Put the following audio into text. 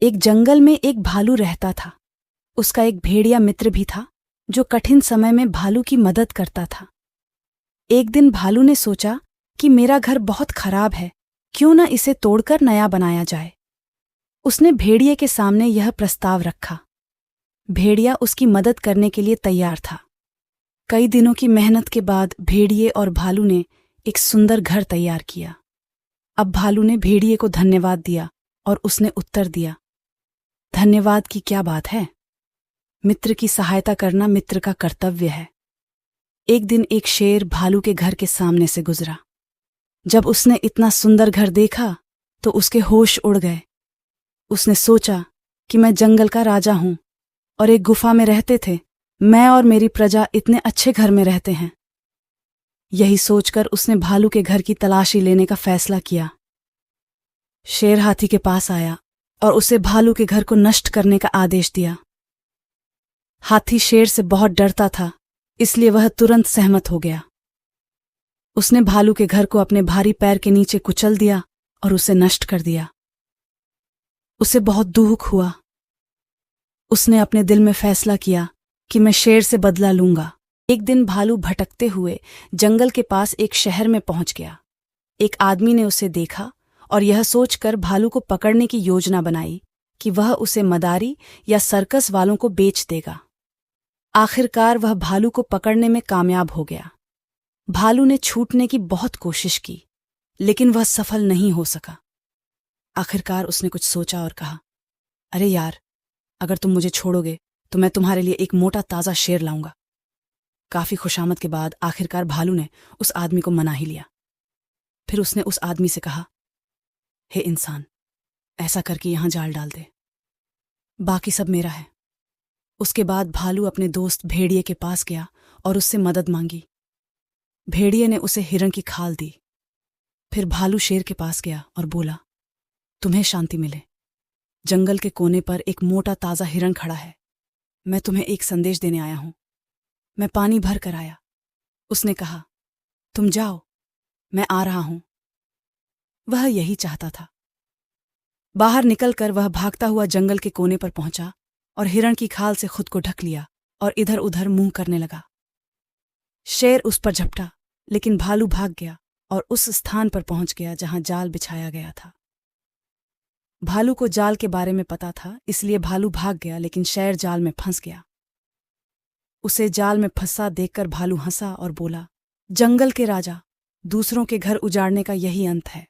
एक जंगल में एक भालू रहता था। उसका एक भेड़िया मित्र भी था जो कठिन समय में भालू की मदद करता था। एक दिन भालू ने सोचा कि मेरा घर बहुत खराब है, क्यों न इसे तोड़कर नया बनाया जाए। उसने भेड़िए के सामने यह प्रस्ताव रखा। भेड़िया उसकी मदद करने के लिए तैयार था। कई दिनों की मेहनत के बाद भेड़िए और भालू ने एक सुंदर घर तैयार किया। अब भालू ने भेड़िए को धन्यवाद दिया और उसने उत्तर दिया, धन्यवाद की क्या बात है, मित्र की सहायता करना मित्र का कर्तव्य है। एक दिन एक शेर भालू के घर के सामने से गुजरा। जब उसने इतना सुंदर घर देखा तो उसके होश उड़ गए। उसने सोचा कि मैं जंगल का राजा हूं और एक गुफा में रहते थे, मैं और मेरी प्रजा इतने अच्छे घर में रहते हैं। यही सोचकर उसने भालू के घर की तलाशी लेने का फैसला किया। शेर हाथी के पास आया और उसे भालू के घर को नष्ट करने का आदेश दिया। हाथी शेर से बहुत डरता था, इसलिए वह तुरंत सहमत हो गया। उसने भालू के घर को अपने भारी पैर के नीचे कुचल दिया और उसे नष्ट कर दिया। उसे बहुत दुख हुआ। उसने अपने दिल में फैसला किया कि मैं शेर से बदला लूंगा। एक दिन भालू भटकते हुए जंगल के पास एक शहर में पहुंच गया। एक आदमी ने उसे देखा और यह सोचकर भालू को पकड़ने की योजना बनाई कि वह उसे मदारी या सर्कस वालों को बेच देगा। आखिरकार वह भालू को पकड़ने में कामयाब हो गया। भालू ने छूटने की बहुत कोशिश की, लेकिन वह सफल नहीं हो सका। आखिरकार उसने कुछ सोचा और कहा, अरे यार, अगर तुम मुझे छोड़ोगे तो मैं तुम्हारे लिए एक मोटा ताजा शेर लाऊंगा। काफी खुशामद के बाद आखिरकार भालू ने उस आदमी को मना ही लिया। फिर उसने उस आदमी से कहा, हे इंसान, ऐसा करके यहां जाल डाल दे, बाकी सब मेरा है। उसके बाद भालू अपने दोस्त भेड़िए के पास गया और उससे मदद मांगी। भेड़िए ने उसे हिरण की खाल दी। फिर भालू शेर के पास गया और बोला, तुम्हें शांति मिले, जंगल के कोने पर एक मोटा ताजा हिरण खड़ा है। मैं तुम्हें एक संदेश देने आया हूं। मैं पानी भर कर आया। उसने कहा, तुम जाओ, मैं आ रहा हूं। वह यही चाहता था। बाहर निकलकर वह भागता हुआ जंगल के कोने पर पहुंचा और हिरण की खाल से खुद को ढक लिया और इधर उधर मुंह करने लगा। शेर उस पर झपटा, लेकिन भालू भाग गया और उस स्थान पर पहुंच गया जहां जाल बिछाया गया था। भालू को जाल के बारे में पता था, इसलिए भालू भाग गया, लेकिन शेर जाल में फंस गया। उसे जाल में फंसा देखकर भालू हंसा और बोला, जंगल के राजा, दूसरों के घर उजाड़ने का यही अंत है।